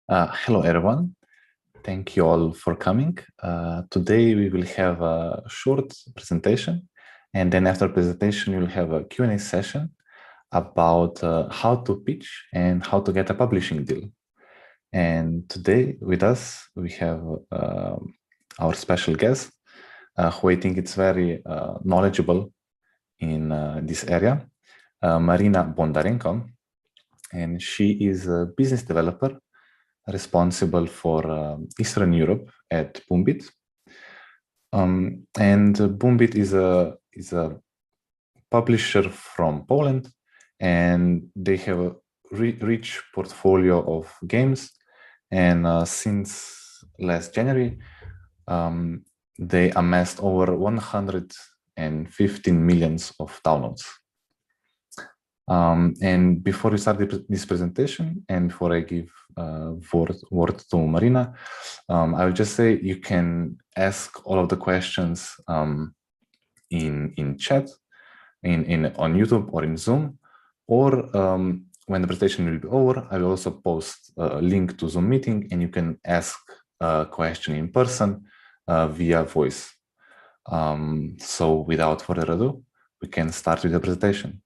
Hello, everyone. Thank you all for coming. Today, we will have a short presentation, and then after presentation, we'll have a Q&A session about how to pitch and how to get a publishing deal. And today with us, we have our special guest, who I think is very knowledgeable in this area, Marina Bondarenko. And she is a business developer responsible for Eastern Europe at BoomBit. And BoomBit is a publisher from Poland, and they have a rich portfolio of games. And since last January, they amassed over 115 millions of downloads. And before we start this presentation, and before I give word to Marina, I will just say you can ask all of the questions in chat, on YouTube or in Zoom, or when the presentation will be over, I will also post a link to Zoom meeting, and you can ask a question in person via voice. So without further ado, we can start with the presentation.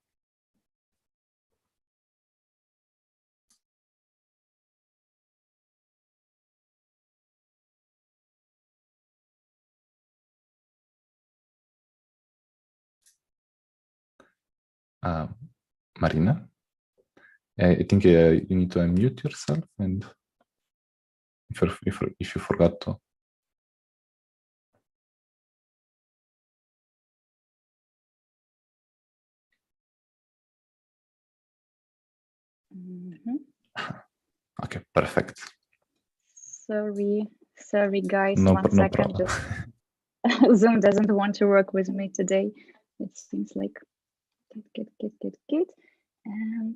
Marina, I think you need to unmute yourself, and if you forgot to. Okay, perfect. Sorry guys, no, one no second. Just Zoom doesn't want to work with me today. It seems like good. And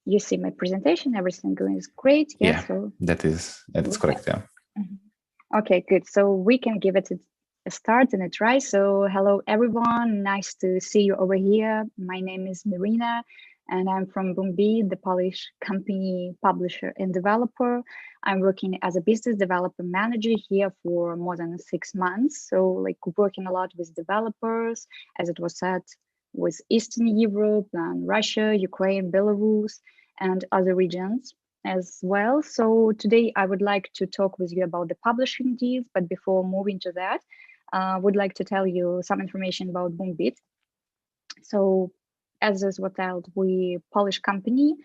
you see my presentation, everything going is great. Yeah, so that is correct. Yeah. Okay, good. So we can give it a start and a try. So hello everyone, nice to see you over here. My name is Marina, and I'm from BoomBit, the Polish company, publisher and developer. I'm working as a business developer manager here for more than 6 months. So like working a lot with developers, as it was said, with Eastern Europe and Russia, Ukraine, Belarus, and other regions as well. So today I would like to talk with you about the publishing deals, but before moving to that, I would like to tell you some information about BoomBit. So as is what else, we Polish company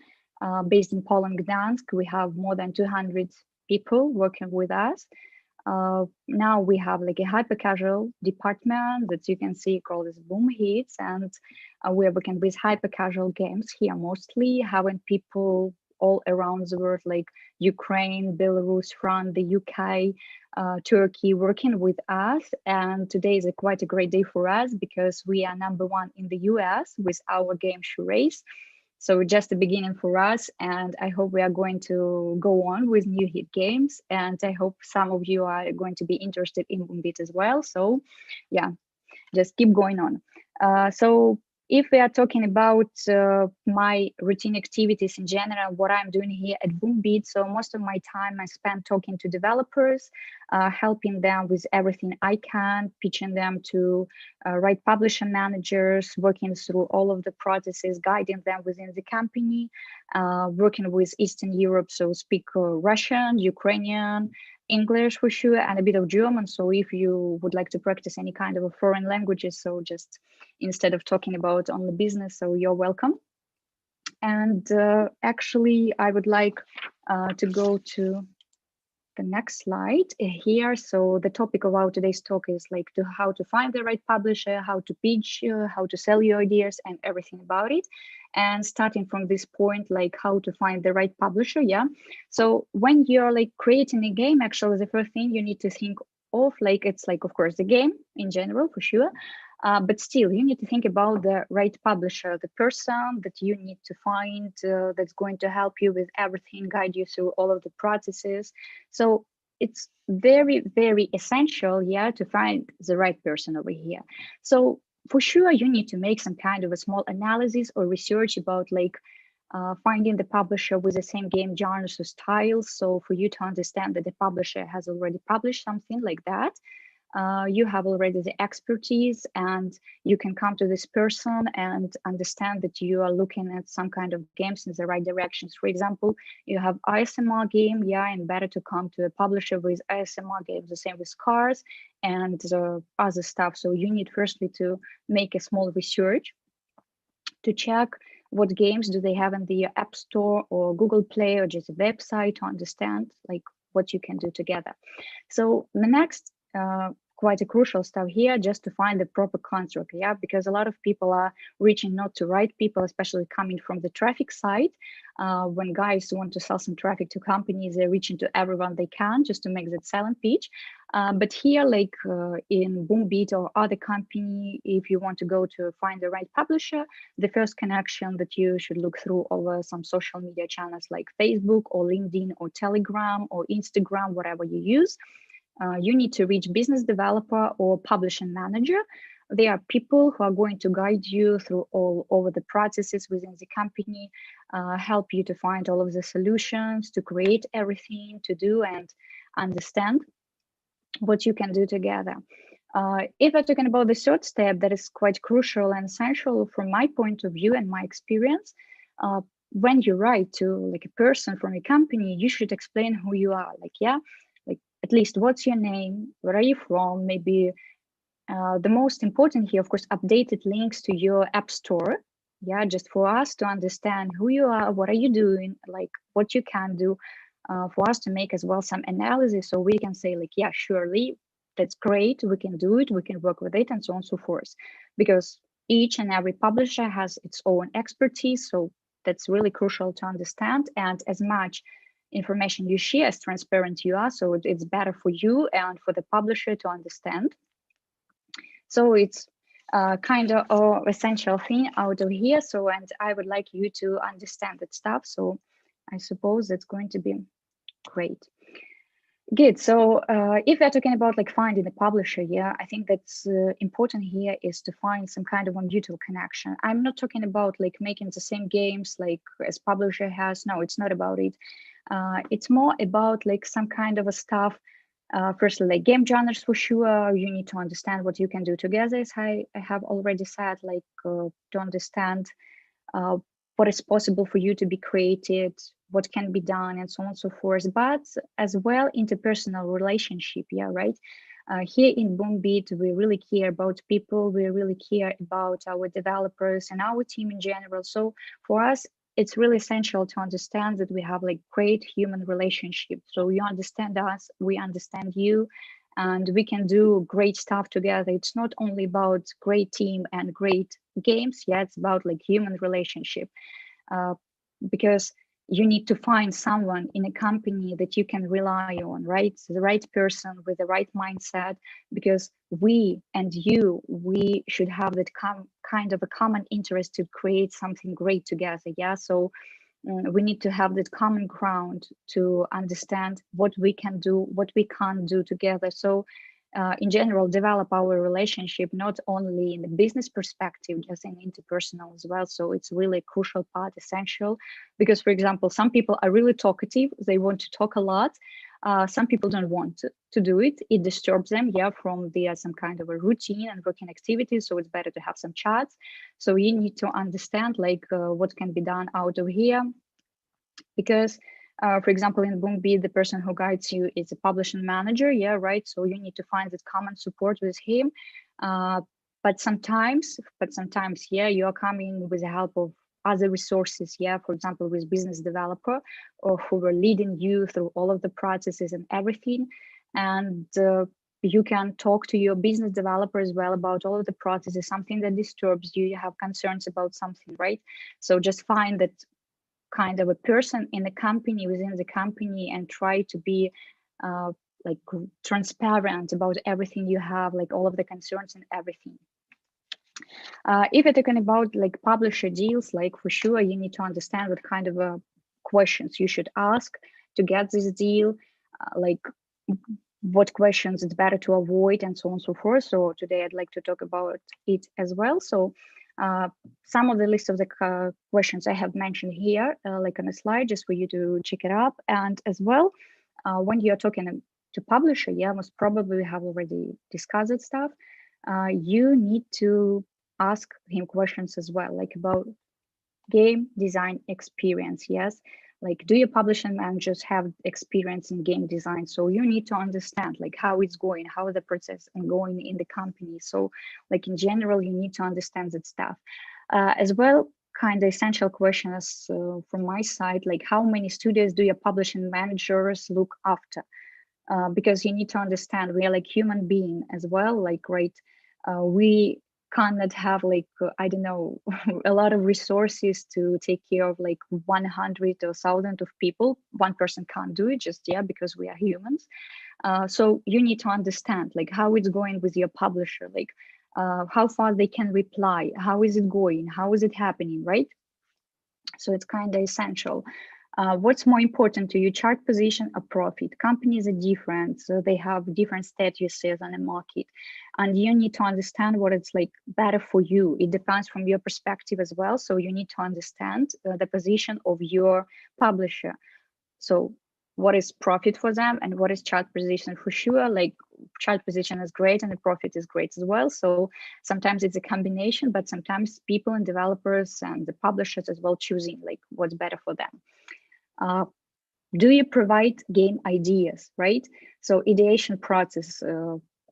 based in Poland, Gdansk. We have more than 200 people working with us. Now we have like a hyper casual department that you can see called as BoomBit, and we're working with hyper casual games here, mostly having people all around the world, like Ukraine, Belarus, France, the UK, Turkey, working with us. And today is quite a great day for us because we are #1 in the US with our game Shoe Race. So just the beginning for us, and I hope we are going to go on with new hit games, and I hope some of you are going to be interested in BoomBit as well. So yeah, just keep going on. So if we are talking about my routine activities in general, what I'm doing here at BoomBit, so most of my time I spend talking to developers, helping them with everything I can, pitching them to right publisher managers, working through all of the processes, guiding them within the company, working with Eastern Europe, so speak Russian, Ukrainian, English for sure, and a bit of German. So if you would like to practice any kind of foreign languages, so just instead of talking about only business, so you're welcome. And actually, I would like to go to the next slide here. So the topic of our today's talk is like how to find the right publisher, how to pitch, how to sell your ideas, and everything about it. And starting from this point, like how to find the right publisher. Yeah. So when you're like creating a game, actually, the first thing you need to think of, like, it's like, of course, the game in general, for sure. But still, you need to think about the right publisher, the person that you need to find that's going to help you with everything, guide you through all of the processes. So it's very, very essential, yeah, to find the right person over here. So for sure, you need to make some kind of a small analysis or research about like finding the publisher with the same game genres or styles. So for you to understand that the publisher has already published something like that, you have already the expertise, and you can come to this person and understand that you are looking at some kind of games in the right directions. For example, you have ASMR game, yeah, and better to come to a publisher with ASMR games, the same with cars and other stuff. So you need firstly to make a small research to check what games do they have in the App Store or Google Play or just a website to understand like what you can do together. So the next quite a crucial stuff here, just to find the proper construct, yeah, because a lot of people are reaching not to right people, especially coming from the traffic side. When guys want to sell some traffic to companies, they're reaching to everyone they can just to make that selling pitch. But here, like in BoomBit or other company, if you want to go to find the right publisher, the first connection that you should look through over some social media channels like Facebook or LinkedIn or Telegram or Instagram, whatever you use. You need to reach business developer or publishing manager. They are people who are going to guide you through all over the processes within the company, help you to find all of the solutions, to create everything, to do and understand what you can do together. If we're talking about the third step, that is quite crucial and essential from my point of view and my experience. When you write to like a person from a company, you should explain who you are. Like, yeah, like at least what's your name, where are you from, maybe the most important here, of course, updated links to your app store. Yeah, just for us to understand who you are, what are you doing, like what you can do, for us to make as well some analysis, so we can say like, yeah, surely that's great, we can do it, we can work with it, and so on and so forth. Because each and every publisher has its own expertise, so that's really crucial to understand. And as much information you share, as transparent you are, so it's better for you and for the publisher to understand. So it's kind of essential thing out of here. So, and I would like you to understand that stuff. So I suppose that's going to be great. Good. So if we're talking about like finding a publisher, yeah, I think that's important here is to find some kind of a mutual connection. I'm not talking about like making the same games like as publisher has. No, it's not about it. It's more about like some kind of a stuff. Firstly, like game genres for sure. You need to understand what you can do together, as I have already said, like to understand what is possible for you to be created, what can be done, and so on and so forth. But as well, interpersonal relationship, yeah, right? Here in BoomBit, we really care about people. We really care about our developers and our team in general. So for us, it's really essential to understand that we have like great human relationship. So you understand us, we understand you, and we can do great stuff together. It's not only about great team and great games. Yeah, it's about like human relationship, because you need to find someone in a company that you can rely on, right? So the right person with the right mindset, because we and you, we should have that kind of a common interest to create something great together. Yeah, so we need to have that common ground to understand what we can do, what we can't do together. So in general, develop our relationship, not only in the business perspective, just in interpersonal as well. So it's really a crucial part, essential, because for example, some people are really talkative. They want to talk a lot. Some people don't want to do it. It disturbs them, yeah, from the some kind of a routine and working activities. So it's better to have some chats. So you need to understand like what can be done out of here, because for example, in BoomBit, the person who guides you is a publishing manager, yeah, right? So you need to find that common support with him. But sometimes, yeah, you are coming with the help of other resources, yeah, for example, with business developer, or who were leading you through all of the processes and everything. And you can talk to your business developer as well about all of the processes, something that disturbs you, you have concerns about something, right? So just find that kind of a person in the company, within the company, and try to be like transparent about everything you have, like all of the concerns and everything. If you're talking about like publisher deals, like for sure you need to understand what kind of questions you should ask to get this deal, like what questions it's better to avoid, and so on and so forth. So today I'd like to talk about it as well. So Some of the list of the questions I have mentioned here, like on a slide, just for you to check it up. And as well, when you're talking to publisher, yeah, most probably we have already discussed that stuff. You need to ask him questions as well, like about game design experience. Yes, like, do your publishing managers have experience in game design? So you need to understand like how it's going, how the process is going in the company. So like in general, you need to understand that stuff. As well, kind of essential questions from my side, like how many studios do your publishing managers look after? Because you need to understand we are like human being as well, like, right, we cannot have like I don't know a lot of resources to take care of like 100 or 1,000 of people. One person can't do it, just because we are humans. So you need to understand like how it's going with your publisher, like how far they can reply, how is it going, how is it happening, right? So it's kind of essential. What's more important to you, chart position or profit? Companies are different, so they have different statuses on the market, and you need to understand what it's like better for you. It depends from your perspective as well, so you need to understand the position of your publisher. So what is profit for them and what is chart position for sure. Like chart position is great and the profit is great as well. So sometimes it's a combination, but sometimes people and developers and the publishers as well choosing like what's better for them. Do you provide game ideas, right? So ideation process,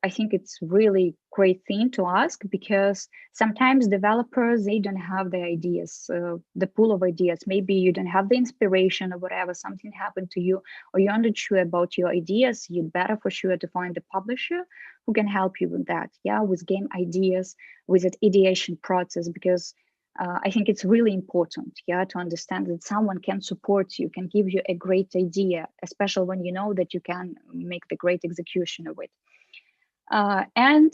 I think it's really great thing to ask, because sometimes developers, they don't have the ideas, the pool of ideas. Maybe you don't have the inspiration or whatever, something happened to you, or you're not sure about your ideas. You'd better for sure to find a publisher who can help you with that, with game ideas, with that ideation process, because I think it's really important, to understand that someone can support you, can give you a great idea, especially when you know that you can make the great execution of it. And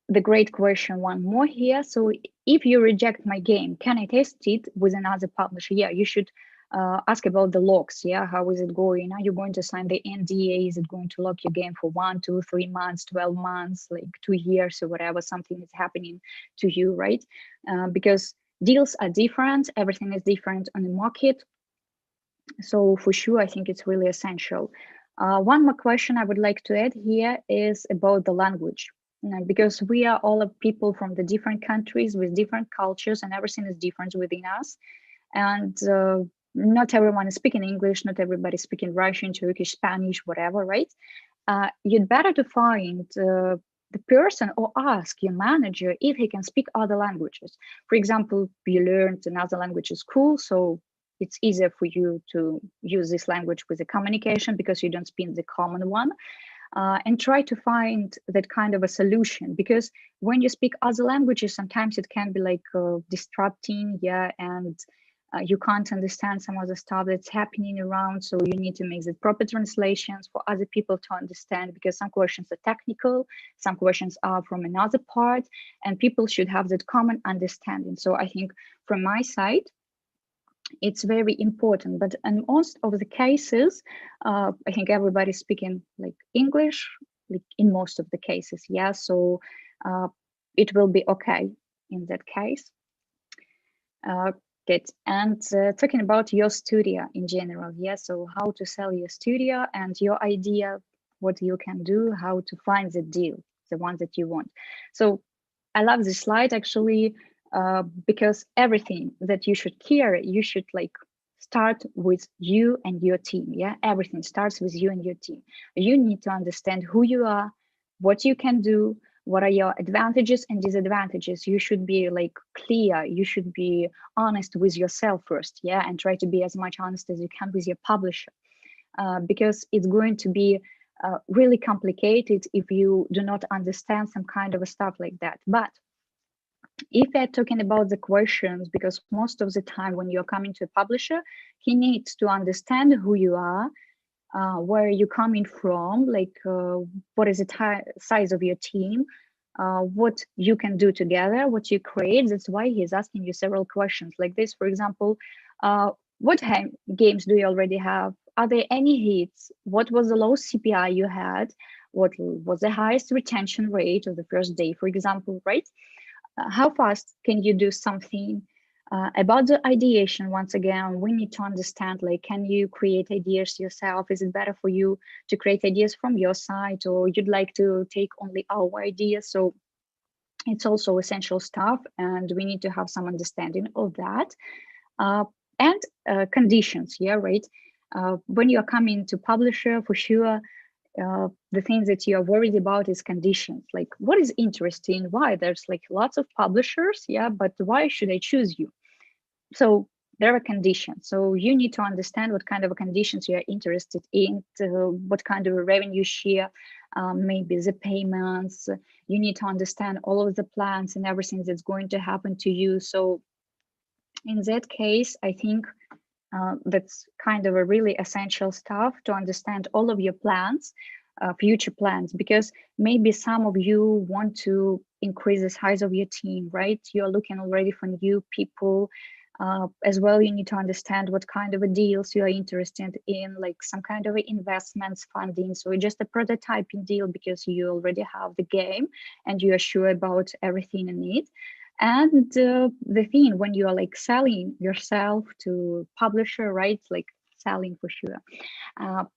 the great question, one more here. So if you reject my game, can I test it with another publisher? Yeah, you should ask about the logs. Yeah, how is it going? Are you going to sign the NDA? Is it going to lock your game for 1, 2, 3 months, 12 months, like 2 years or whatever, something is happening to you, right? Because deals are different, everything is different on the market. So for sure, I think it's really essential. One more question I would like to add here is about the language, because we are all people from the different countries with different cultures, and everything is different within us. And not everyone is speaking English, not everybody is speaking Russian, Turkish, Spanish, whatever, right? You'd better to find the person or ask your manager if he can speak other languages. For example, you learned another language in school, so it's easier for you to use this language with the communication because you don't speak the common one. And try to find that kind of a solution, because when you speak other languages, sometimes it can be like disrupting, and you can't understand some of the stuff that's happening around. So you need to make the proper translations for other people to understand, because some questions are technical, some questions are from another part, and people should have that common understanding. So I think from my side, it's very important. But in most of the cases, I think everybody's speaking like English, like in most of the cases. So it will be okay in that case. Good. And talking about your studio in general, so how to sell your studio and your idea, what you can do, how to find the deal, the one that you want. So I love this slide actually, because everything that you should carry, you should like start with you and your team. Everything starts with you and your team. You need to understand who you are, what you can do, what are your advantages and disadvantages. You should be like clear, you should be honest with yourself first, and try to be as much honest as you can with your publisher, because it's going to be really complicated if you do not understand some kind of a stuff like that. But if we're talking about the questions, because most of the time when you're coming to a publisher, he needs to understand who you are, where you're coming from, like what is the size of your team, what you can do together, what you create. That's why he's asking you several questions like this. For example, what games do you already have? Are there any hits? What was the lowest CPI you had? What was the highest retention rate of the first day, for example, right? how fast can you do something? About the ideation, once again, we need to understand, like, can you create ideas yourself? Is it better for you to create ideas from your side, or you'd like to take only our ideas? So it's also essential stuff, and we need to have some understanding of that. And conditions, yeah, right? When you are coming to publisher, for sure, the things that you are worried about is conditions, like what is interesting, why there's like lots of publishers, yeah, but why should I choose you? So there are conditions. So you need to understand what kind of conditions you are interested in, what kind of a revenue share, maybe the payments. You need to understand all of the plans and everything that's going to happen to you. So in that case, I think that's kind of a really essential stuff to understand all of your plans, future plans, because maybe some of you want to increase the size of your team, right? You're looking already for new people. As well, you need to understand what kind of a deals you are interested in, like some kind of investments, funding. So just a prototyping deal because you already have the game and you are sure about everything in it. And the thing, when you are like selling yourself to publisher, right? Like selling for sure.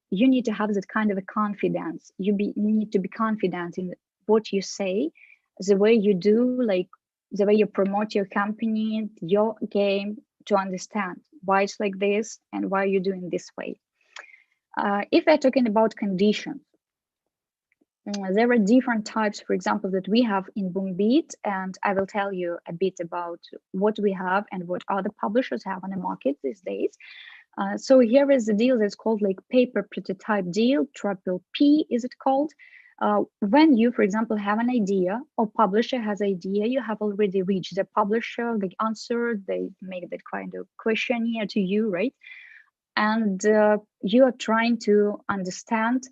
You need to have that kind of a confidence. You need to be confident in what you say, the way you do, like the way you promote your company, your game, to understand why it's like this and why you're doing this way. If we're talking about conditions, there are different types, for example, that we have in BoomBit, and I will tell you a bit about what we have and what other publishers have on the market these days. So here is the deal that's called like paper prototype deal, triple P is it called. When you, for example, have an idea or publisher has idea, you have already reached the publisher, they answer, they make that kind of questionnaire to you, right? And you are trying to understand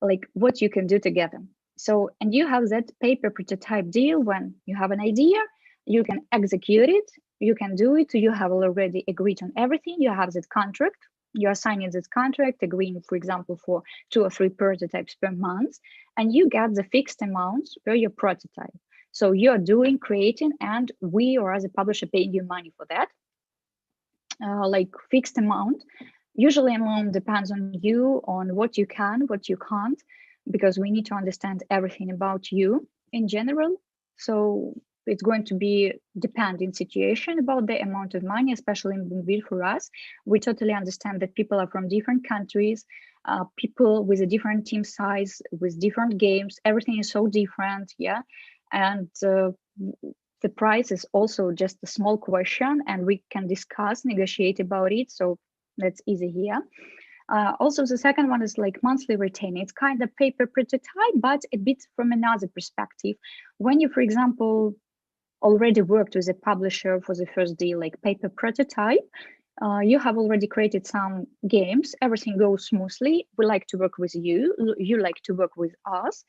like what you can do together. So, and you have that paper prototype deal. When you have an idea, you can execute it, you can do it, you have already agreed on everything, you have that contract, you are signing this contract, agreeing, for example, for 2 or 3 prototypes per month, and you get the fixed amount per your prototype. So you are doing, creating, and we or as a publisher paying you money for that, like fixed amount. Usually amount depends on you, on what you can, what you can't, because we need to understand everything about you in general. So it's going to be depending situation about the amount of money, especially in BoomBit for us. We totally understand that people are from different countries, people with a different team size, with different games, everything is so different, yeah. And the price is also just a small question, and we can discuss, negotiate about it. So that's easy here. Also, the second one is like monthly retaining. It's kind of paper prototype, but a bit from another perspective. When you, for example, already worked with a publisher for the first deal, like paper prototype, you have already created some games, everything goes smoothly. We like to work with you, you like to work with us.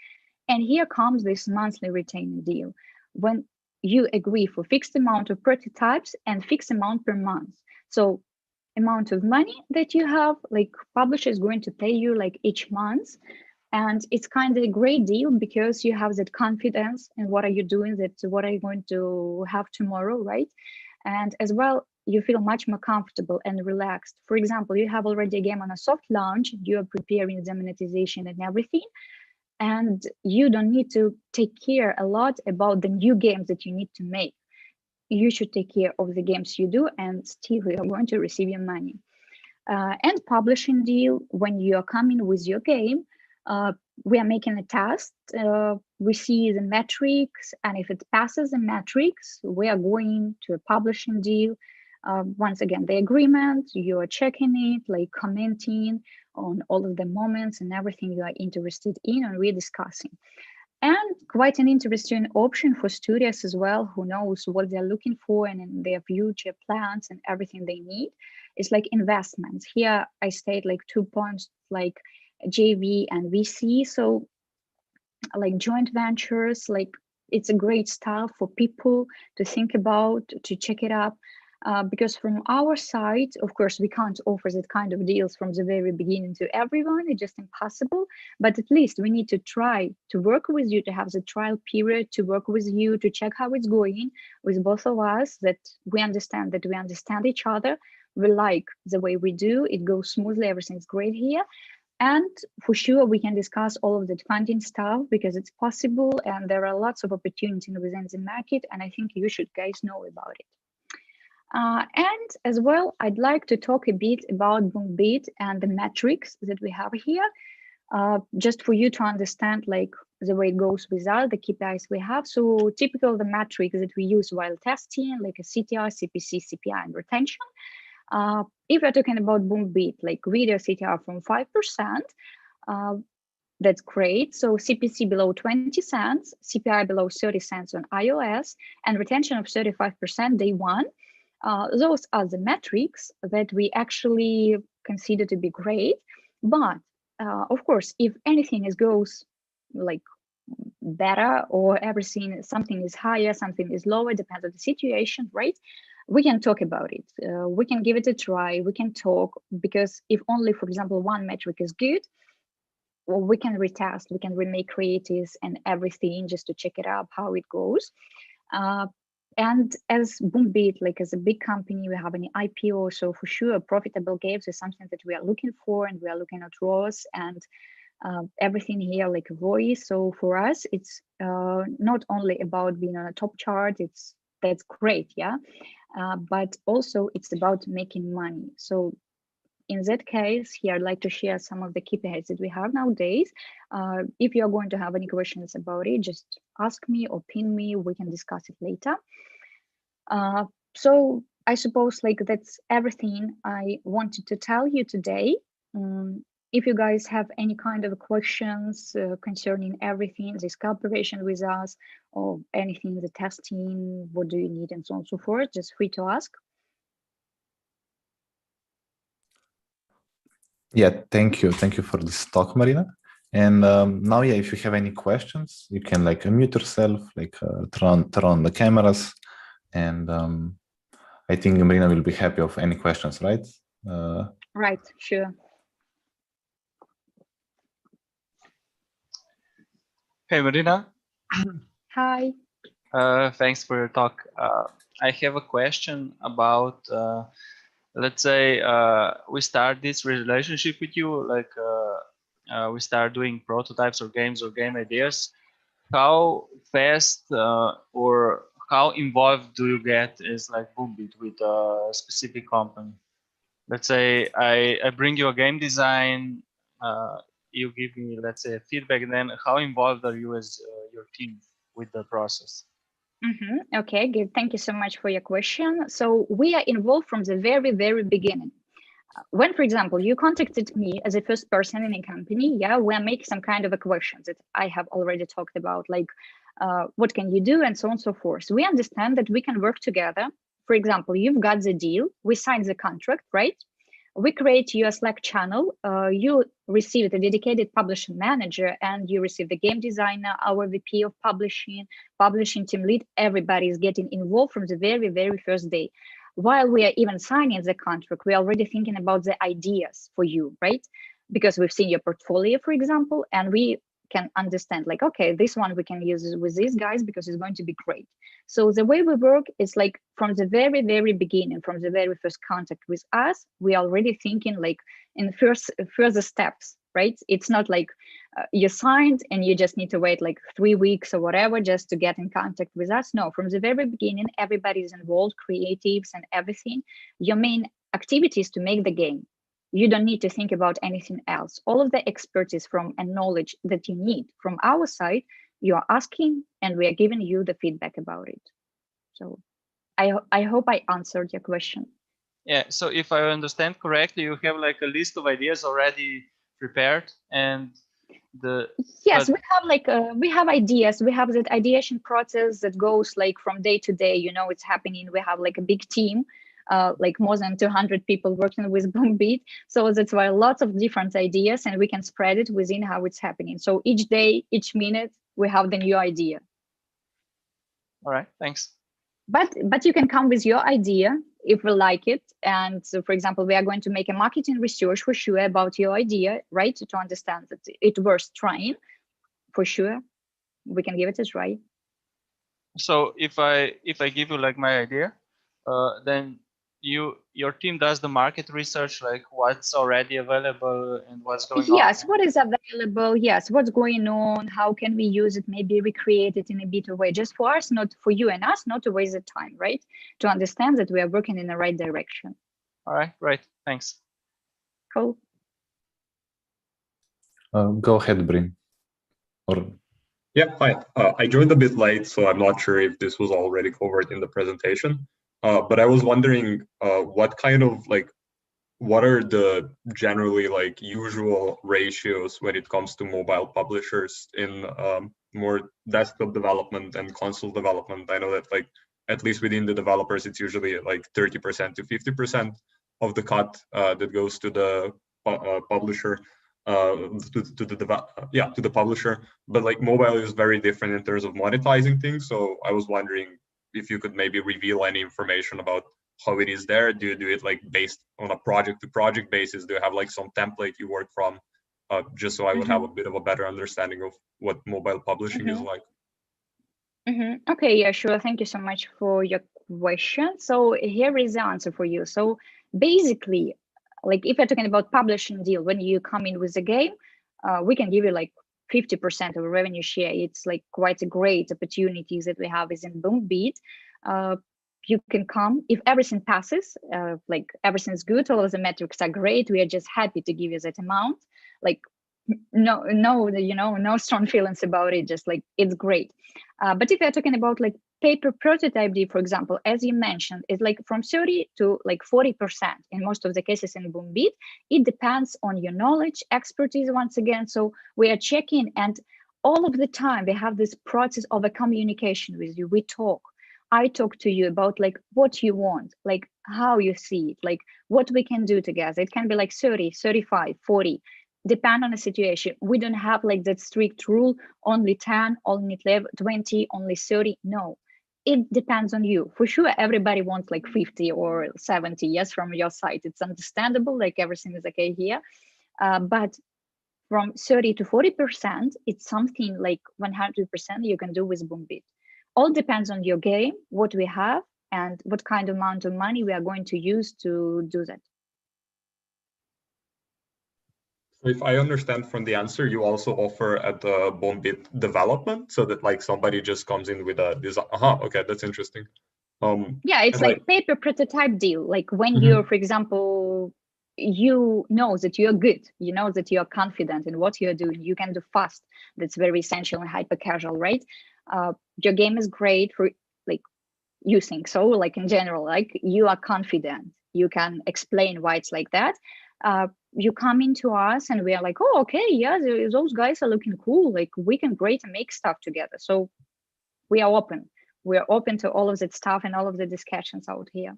And here comes this monthly retaining deal. When you agree for fixed amount of prototypes and fixed amount per month. So amount of money that you have, like publisher is going to pay you like each month. And it's kind of a great deal because you have that confidence in what are you doing, that what are you going to have tomorrow, right? And as well, you feel much more comfortable and relaxed. For example, you have already a game on a soft launch, you are preparing the monetization and everything, and you don't need to take care a lot about the new games that you need to make. You should take care of the games you do, and still you are going to receive your money. And publishing deal, when you are coming with your game, we are making a test. We see the metrics, and if it passes the metrics, we are going to a publishing deal. Once again, the agreement, you are checking it, like commenting on all of the moments and everything you are interested in, and we're discussing. And quite an interesting option for studios as well, who knows what they're looking for and in their future plans and everything they need. It's like investments. Here I state like 2 points, like JV and VC. So like joint ventures, like it's a great stuff for people to think about, to check it up. Because from our side, of course, we can't offer that kind of deals from the very beginning to everyone. It's just impossible. But at least we need to try to work with you, to have the trial period, to work with you, to check how it's going with both of us, that we understand each other. We like the way we do. It goes smoothly. Everything's great here. And for sure, we can discuss all of that funding stuff because it's possible. And there are lots of opportunities within the market. And I think you should guys know about it. And as well, I'd like to talk a bit about BoomBit and the metrics that we have here, just for you to understand like the way it goes with all the KPIs we have. So typical the metrics that we use while testing, like a CTR, CPC, CPI, and retention. If we're talking about BoomBit, like video CTR from 5%, that's great. So CPC below 20 cents, CPI below 30 cents on iOS, and retention of 35% day one. Those are the metrics that we actually consider to be great. But of course, if anything goes like better or something is higher, something is lower, depends on the situation, right? We can talk about it. We can give it a try. We can talk, because if only, for example, one metric is good, well, we can retest, we can remake creatives and everything just to check it out, how it goes. And as BoomBit, like as a big company, we have an IPO, so for sure, profitable games is something that we are looking for, and we are looking at ROAS and everything here like ROI. So for us, it's not only about being on a top chart. That's great, yeah, but also it's about making money. So in that case, here I'd like to share some of the KPIs that we have nowadays. If you're going to have any questions about it, just ask me or pin me. We can discuss it later. So I suppose like that's everything I wanted to tell you today. If you guys have any kind of questions concerning everything, this cooperation with us or anything, the testing, what do you need and so on and so forth, just free to ask. Yeah, thank you. Thank you for this talk, Marina. And now, yeah, if you have any questions, you can like unmute yourself, like turn on the cameras. And I think Marina will be happy of any questions, right? Right, sure. Hey, Marina. Hi. Thanks for your talk. I have a question about, let's say we start this relationship with you, like we start doing prototypes or games or game ideas. How fast or how involved do you get as like BoomBit with a specific company? Let's say I bring you a game design, you give me, let's say, feedback, and then how involved are you as your team with the process? Okay, good. Thank you so much for your question. So we are involved from the very, very beginning. When, for example, you contacted me as a first person in a company, yeah, we're making some kind of a questions that I have already talked about, like what can you do and so on and so forth. So we understand that we can work together. For example, you've got the deal, we signed the contract, right? We create your Slack channel, you receive a dedicated publishing manager, and you receive the game designer, our VP of publishing team lead. Everybody is getting involved from the very, very first day. While we are even signing the contract, we're already thinking about the ideas for you, right? Because we've seen your portfolio, for example, and we can understand like, okay, this one we can use with these guys because it's going to be great. So the way we work is like from the very, very beginning, from the very first contact with us, we are already thinking like in further steps, right? It's not like you signed and you just need to wait like 3 weeks or whatever just to get in contact with us. No, from the very beginning, everybody is involved, creatives and everything. Your main activity is to make the game. You don't need to think about anything else. All of the expertise and knowledge that you need from our side, you are asking and we are giving you the feedback about it. So I hope I answered your question. Yeah, so if I understand correctly, you have like a list of ideas already prepared, and yes, we have like we have ideas. We have that ideation process that goes like from day to day. You know, it's happening. We have like a big team. Like more than 200 people working with BoomBit. So that's why lots of different ideas, and we can spread it within how it's happening. So each day, each minute, we have the new idea. All right, thanks. But you can come with your idea if we like it. And so, for example, we are going to make a marketing research for sure about your idea, right? To understand that it's worth trying, for sure. We can give it a try. So if I give you like my idea, then your team does the market research, like what's already available and what's going on. Yes, what is available? Yes, what's going on? How can we use it? Maybe recreate it in a better way, just for us, not for you and us, not to waste the time, right? To understand that we are working in the right direction. All right, great, thanks. Cool. Go ahead, Brin. Or yeah, hi. I joined a bit late, so I'm not sure if this was already covered in the presentation. But I was wondering what are the generally like usual ratios when it comes to mobile publishers in more desktop development and console development? I know that like at least within the developers, it's usually like 30% to 50% of the cut that goes to the publisher. To the publisher, but like mobile is very different in terms of monetizing things. So I was wondering if you could maybe reveal any information about how it is there. Do you do it like based on a project to project basis? Do you have like some template you work from? Just so I would have a bit of a better understanding of what mobile publishing is like. Okay, yeah, sure. Thank you so much for your question. So here is the answer for you. So basically, like if you're talking about publishing deal, when you come in with a game, we can give you like 50% of revenue share. It's like quite a great opportunities that we have within BoomBit. You can come if everything passes, like everything's good, all of the metrics are great. We are just happy to give you that amount. Like no strong feelings about it, just like it's great. But if you're talking about like paper prototype deal, for example, as you mentioned, is like from 30 to like 40% in most of the cases in BoomBit. It depends on your knowledge, expertise once again. So we are checking, and all of the time we have this process of a communication with you. We talk. I talk to you about like what you want, like how you see it, like what we can do together. It can be like 30, 35, 40. Depend on the situation. We don't have like that strict rule, only 10, only 20, only 30. No, it depends on you. For sure, everybody wants like 50 or 70. Yes, from your side, it's understandable, like everything is okay here. But from 30 to 40%, it's something like 100% you can do with BoomBit. All depends on your game, what we have, and what kind of amount of money we are going to use to do that. So if I understand from the answer, you also offer at the BoomBit Development, so that like somebody just comes in with a design. Okay, that's interesting. Yeah, it's like paper prototype deal. Like when you're, for example, you know that you're good, you know that you're confident in what you're doing, you can do fast. That's very essential and hyper casual, right? Your game is great for like you think so, like in general, like you are confident, you can explain why it's like that. You come into us and we are like, oh, okay, yeah, those guys are looking cool. Like we can great and make stuff together. So we are open. We are open to all of that stuff and all of the discussions out here.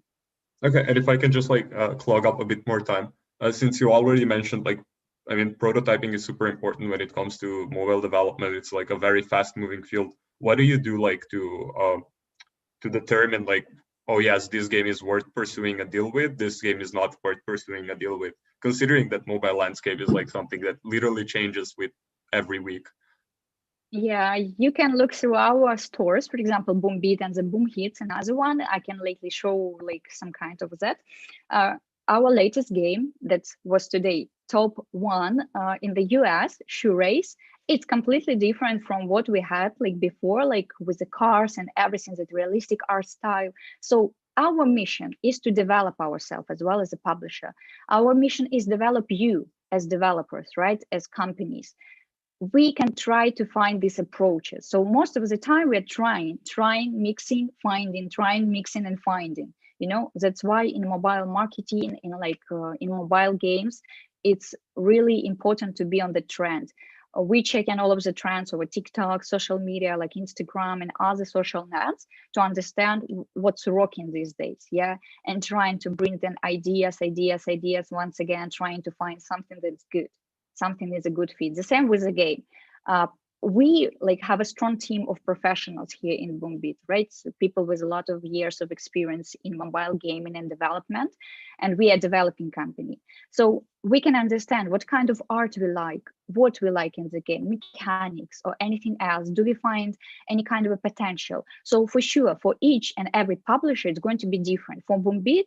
Okay, and if I can just like clog up a bit more time, since you already mentioned, like, I mean, prototyping is super important when it comes to mobile development. It's like a very fast moving field. What do you do like to determine like, oh yes, this game is worth pursuing a deal with, this game is not worth pursuing a deal with, considering that mobile landscape is like something that literally changes with every week? Yeah, you can look through our stores, for example, BoomBit and the BoomHits, another one. I can lately show like some kind of that. Our latest game that was today top one in the US, Shoe Race. It's completely different from what we had like before, like with the cars and everything, that realistic art style. So our mission is to develop ourselves as well as a publisher. Our mission is develop you as developers, right? As companies. We can try to find these approaches. So most of the time we're trying, mixing, finding, trying, mixing and finding. You know, that's why in mobile marketing, in mobile games, it's really important to be on the trend. We check in all of the trends over TikTok, social media like Instagram and other social nets to understand what's rocking these days, yeah? And trying to bring them ideas, once again, trying to find something that's good. Something is a good fit. The same with the game. we like have a strong team of professionals here in BoomBit, right? So people with a lot of years of experience in mobile gaming and development, and we are a developing company. So we can understand what kind of art we like, what we like in the game, mechanics or anything else. Do we find any kind of a potential? So for sure, for each and every publisher, it's going to be different. For BoomBit,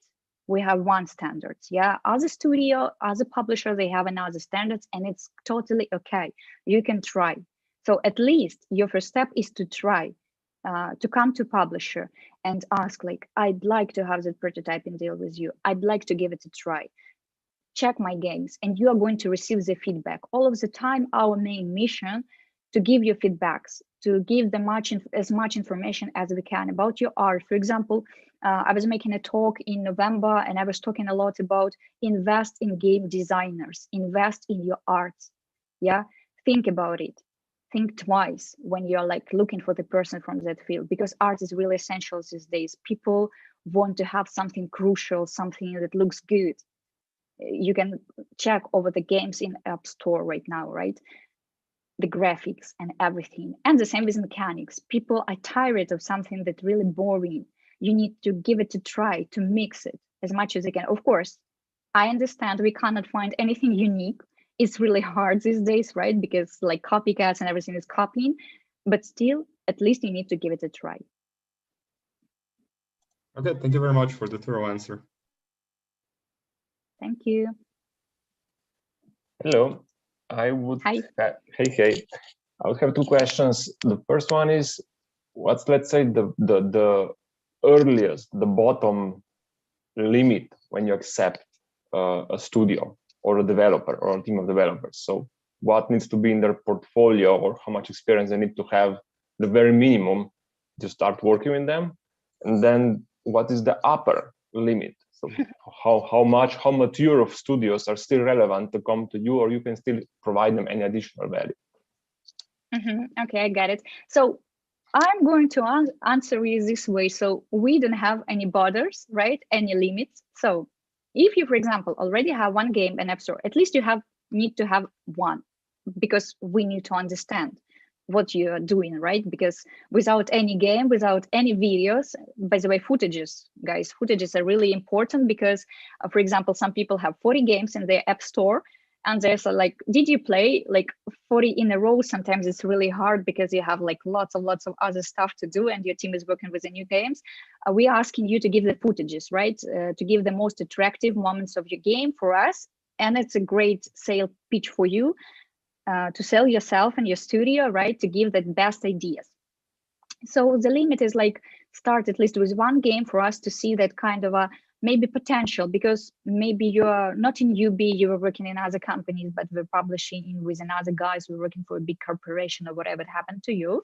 we have one standards. Yeah, other studio, other publisher, they have another standards, and it's totally okay. You can try. So at least your first step is to try, to come to publisher and ask, like, I'd like to have that prototyping deal with you. I'd like to give it a try. Check my games, and you are going to receive the feedback. All of the time, our main mission to give you feedbacks, to give them as much information as we can about your art. For example, I was making a talk in November, and I was talking a lot about invest in game designers, invest in your arts. Yeah, think about it. Think twice when you're like looking for the person from that field, because art is really essential these days. People want to have something crucial, something that looks good. You can check over the games in App Store right now, right? The graphics and everything. And the same with mechanics. People are tired of something that's really boring. You need to give it a try, to mix it as much as you can. Of course, I understand we cannot find anything unique. It's really hard these days, right? Because like copycats and everything is copying, but still, at least you need to give it a try. Okay, thank you very much for the thorough answer. Thank you. Hello, I would Hi. Hey. I would have two questions. The first one is, what's, let's say, the earliest, the bottom limit when you accept a studio or a developer or a team of developers? So what needs to be in their portfolio, or how much experience they need to have, the very minimum, to start working with them? And then what is the upper limit? So how mature of studios are still relevant to come to you, or you can still provide them any additional value? Okay, I got it. So I'm going to answer you this way. So we don't have any borders, right? Any limits. So if you, for example, already have one game in App Store, at least you need to have one, because we need to understand what you are doing, right? Because without any game, without any videos, by the way, footages, guys, footages are really important, because, for example, some people have 40 games in their App Store, and there's like, did you play like 40 in a row? Sometimes it's really hard because you have like lots of other stuff to do, and your team is working with the new games. We're asking you to give the footages, right? To give the most attractive moments of your game for us. And it's a great sale pitch for you, to sell yourself and your studio, right? To give the best ideas. So the limit is like, start at least with one game for us to see that kind of a maybe potential, because maybe you're not in UB, you were working in other companies, but we're publishing with another guys, we're working for a big corporation or whatever happened to you.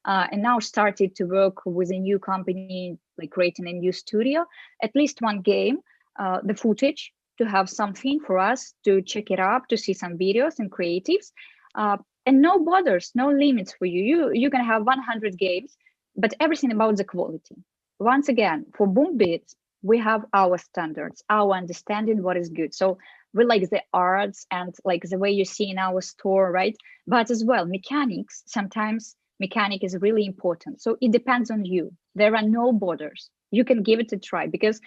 And now started to work with a new company, like creating a new studio, at least one game, the footage, to have something for us to check it up, to see some videos and creatives, and no borders, no limits for you. You can have 100 games, but everything about the quality. Once again, for BoomBit, we have our standards, our understanding what is good. So we like the arts and like the way you see in our store, right? But as well, mechanics, sometimes mechanic is really important. So it depends on you. There are no borders. You can give it a try, because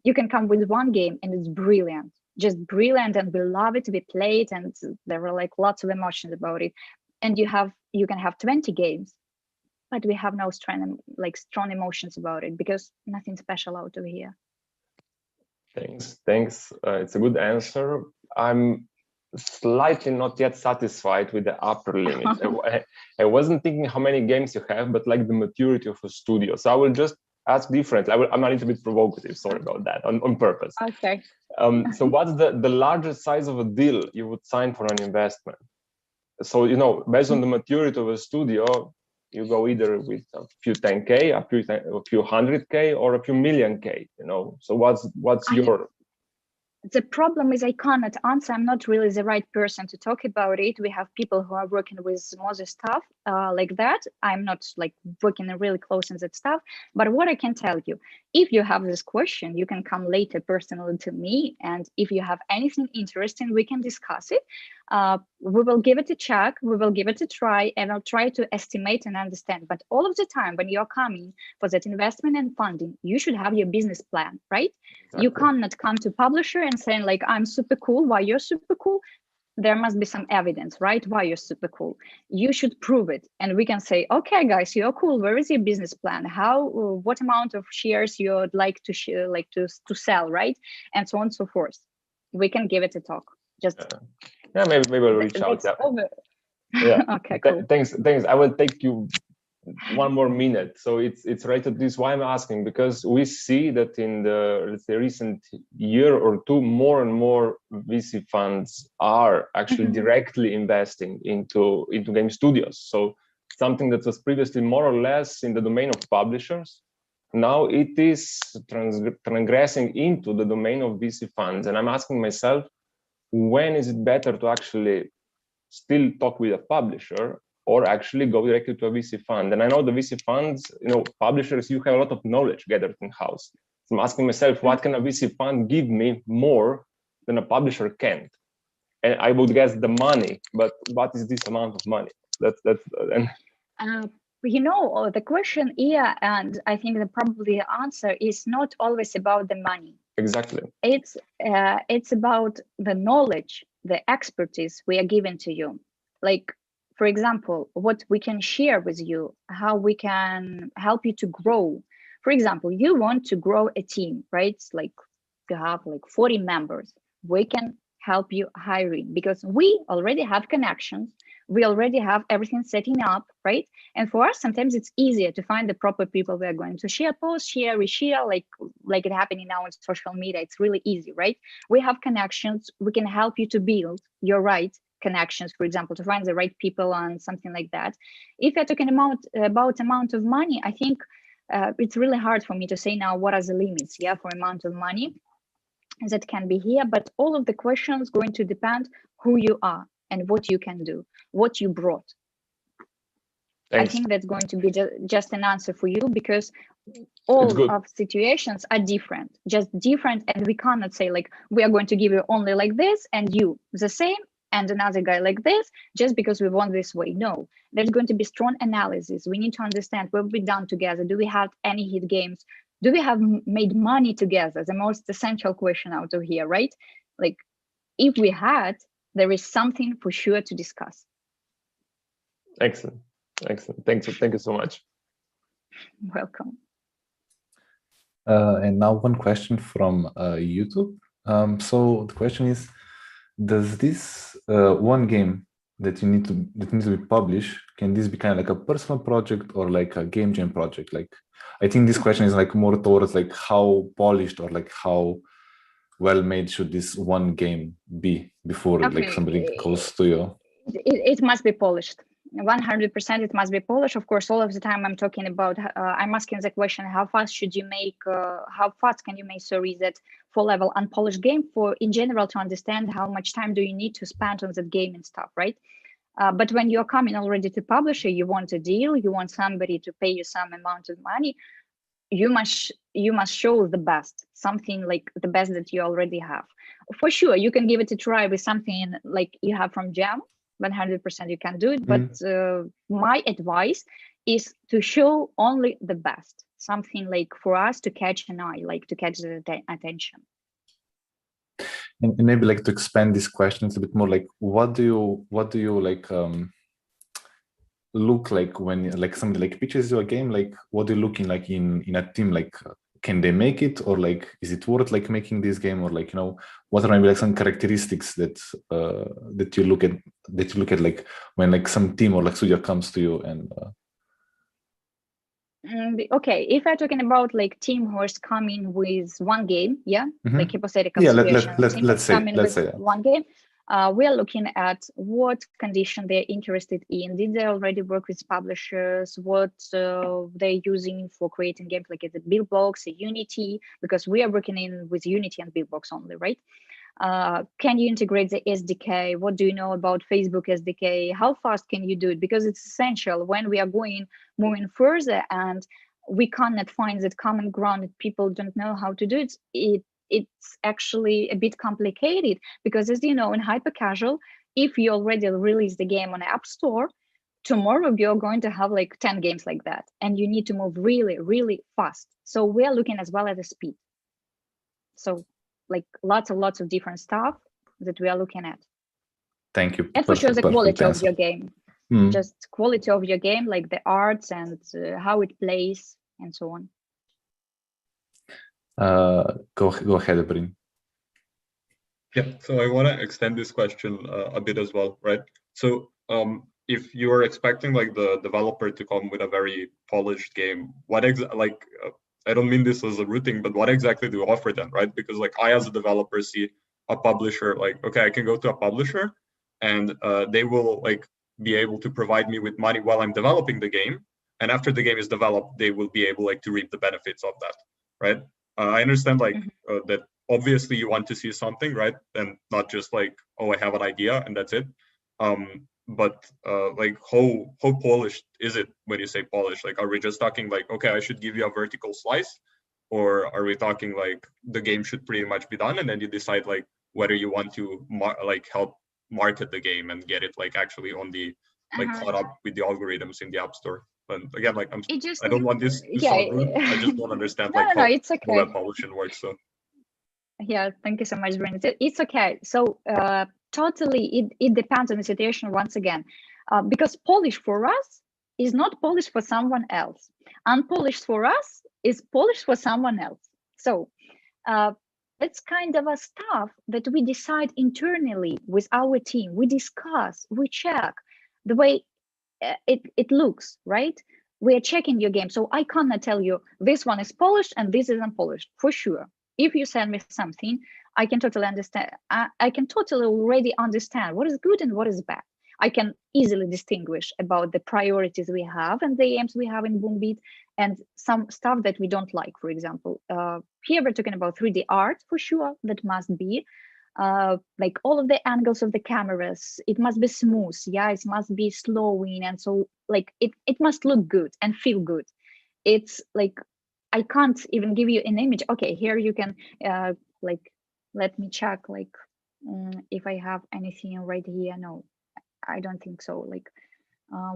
you can come with one game and it's brilliant, just brilliant, and we love it, we play it, and there are like lots of emotions about it. And you can have 20 games, but we have no strong emotions about it, because nothing special out of here. Thanks. It's a good answer. I'm slightly not yet satisfied with the upper limit. I wasn't thinking how many games you have, but like the maturity of a studio. So I will just ask differently. I'm a little bit provocative. Sorry about that, on purpose. Okay. So what's the largest size of a deal you would sign for an investment? So, you know, based on the maturity of a studio, you go either with a few 10K, a few 100K, or a few million K, you know. So what's your... The problem is I cannot answer. I'm not really the right person to talk about it. We have people who are working with smaller stuff. like that. I'm not like working really close in that stuff. But what I can tell you, if you have this question, you can come later personally to me. And if you have anything interesting, we can discuss it. We will give it a check, we will give it a try, and I'll try to estimate and understand. But all of the time when you're coming for that investment and funding, you should have your business plan, right? Exactly. You cannot come to publisher and saying like, I'm super cool, why you're super cool? There must be some evidence, right? Why you're super cool. You should prove it. And we can say, okay, guys, you're cool. Where is your business plan? What amount of shares you'd like to sell, right? And so on and so forth. We can give it a talk. Just yeah, maybe we'll reach out. Yeah. Okay, cool. Thanks. I will take you one more minute. So it's right at this why I'm asking, because we see that in the, let's say, recent year or two, more and more VC funds are actually directly investing into game studios. So something that was previously more or less in the domain of publishers, now it is transgressing into the domain of VC funds. And I'm asking myself, when is it better to actually still talk with a publisher or actually go directly to a VC fund? And I know the VC funds, publishers, you have a lot of knowledge gathered in-house. So I'm asking myself, what can a VC fund give me more than a publisher can't? And I would guess the money, but what is this amount of money? The question here, and I think that probably the answer is not always about the money. Exactly. It's about the knowledge, the expertise we are giving to you. Like, for example, what we can share with you, how we can help you to grow. For example, you want to grow a team, right? It's like you have like 40 members. We can help you hiring because we already have connections. We already have everything setting up, right? And for us, sometimes it's easier to find the proper people we are going to share posts, reshare, like it happening now on social media. It's really easy, right? We have connections. We can help you to build your right connections, for example, to find the right people on something like that. If you're talking about amount of money, I think it's really hard for me to say now what are the limits, for amount of money that can be here. But all of the questions going to depend who you are and what you can do, what you brought. Thanks. I think that's going to be just an answer for you, because all of situations are different, and we cannot say like, we are going to give you only like this and you the same and another guy like this, just because we want this way. No, there's going to be strong analysis. We need to understand what we've done together. Do we have any hit games? Do we have made money together? The most essential question out of here, right? Like, if we had, there is something for sure to discuss. Excellent. Thank you so much. Welcome. And now one question from YouTube. So the question is, does this one game that needs to be published, can this be kind of like a personal project or like a game jam project? Like, I think this question is like more towards like how polished or like how well made should this one game be before like somebody goes to you? It must be polished. 100% it must be polished. Of course, all of the time I'm talking about, I'm asking the question, how fast should you make, how fast can you make that 4-level unpolished game in general, to understand how much time do you need to spend on that game and stuff, right? But when you're coming already to publisher, you want a deal, you want somebody to pay you some amount of money, you must show the best, something like the best that you already have. For sure, you can give it a try with something like you have from Jam, 100% you can do it, but my advice is to show only the best, something like for us to catch an eye, like to catch the attention. And maybe like to expand these questions a bit more, like what do you like look like when like somebody like pitches you a game? Like what are you looking like in a team? Like can they make it, or like is it worth like making this game, or like, you know, what are maybe like some characteristics that that you look at like when like some team or like studio comes to you and okay, if I'm talking about like team who is coming with one game, like hypothetical situation, let's say one game, we are looking at what condition they're interested in. Did they already work with publishers? What they're using for creating games, like is it Buildbox, Unity? Because we are working with Unity and Buildbox only, right? Can you integrate the SDK? What do you know about Facebook SDK? How fast can you do it? Because it's essential when we are moving further and we cannot find that common ground that people don't know how to do it. It's actually a bit complicated because, as you know, in hyper casual, if you already release the game on App Store, tomorrow you're going to have like 10 games like that, and you need to move really, really fast. So we're looking as well at the speed. So like lots of different stuff that we are looking at. Thank you. And for sure, the quality of your game, Mm. just quality of your game, like the arts and how it plays and so on. Go ahead, Brin. Yeah, so I want to extend this question a bit as well, right? So if you are expecting like the developer to come with a very polished game, what I don't mean this as a rude thing, but what exactly do you offer them, right? Because like I, as a developer, see a publisher like, okay, I can go to a publisher and they will like be able to provide me with money while I'm developing the game. And after the game is developed, they will be able like to reap the benefits of that, right? I understand like that obviously you want to see something, right? And not just like, oh, I have an idea and that's it. But like how polished is it when you say polished? Like, are we just talking like, okay, I should give you a vertical slice, or are we talking like the game should pretty much be done and then you decide like whether you want to like help market the game and get it like actually on the like caught up with the algorithms in the App Store? But again, like I don't want this to sound rude. I just don't understand like how it's okay. web publishing works. So yeah, thank you so much, Brent. It's okay. So totally, it depends on the situation once again, because polish for us is not polish for someone else. Unpolished for us is polished for someone else. So it's kind of a stuff that we decide internally with our team. We discuss, we check the way it looks, right? We are checking your game. So I cannot tell you this one is polished and this isn't polished for sure. If you send me something, I can totally understand. I can totally already understand what is good and what is bad. I can easily distinguish about the priorities we have and the aims we have in BoomBit and some stuff that we don't like. For example, here we're talking about 3D art for sure. That must be like all of the angles of the cameras. It must be smooth. Yeah, it must be slowing, and so like it must look good and feel good. It's like I can't even give you an image. Okay, here you can like let me check like if I have anything right here. No, I don't think so. Like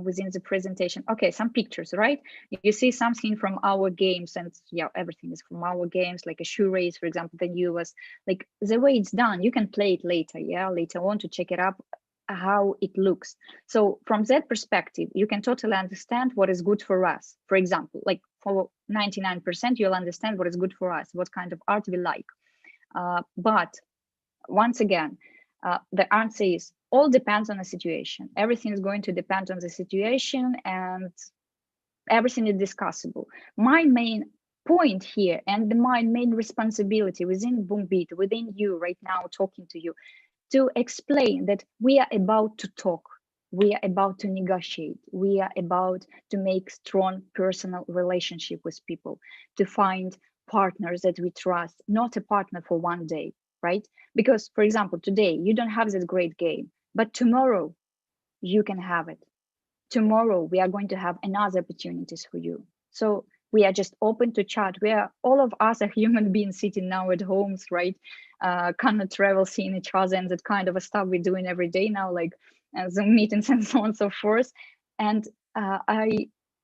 within the presentation. Okay, some pictures, right? You see something from our games, and yeah, everything is from our games, like a shoe race, for example, the newest. Like the way it's done, you can play it later, yeah, later on to check it up how it looks. So from that perspective, you can totally understand what is good for us. For example, like for 99%, you'll understand what is good for us, what kind of art we like. But once again, the answer is all depends on the situation. Everything is going to depend on the situation and everything is discussable. My main point here and my main responsibility within BoomBit, within you right now talking to you, to explain that we are about to talk, we are about to negotiate, we are about to make strong personal relationship with people, to find partners that we trust, not a partner for one day, right? Because, for example, today you don't have this great game, but tomorrow you can have it. Tomorrow we are going to have another opportunities for you. So we are just open to chat. We are, all of us are human beings sitting now at homes, right? Cannot travel, seeing each other, and that kind of a stuff we're doing every day now, like Zoom meetings and so on and so forth. And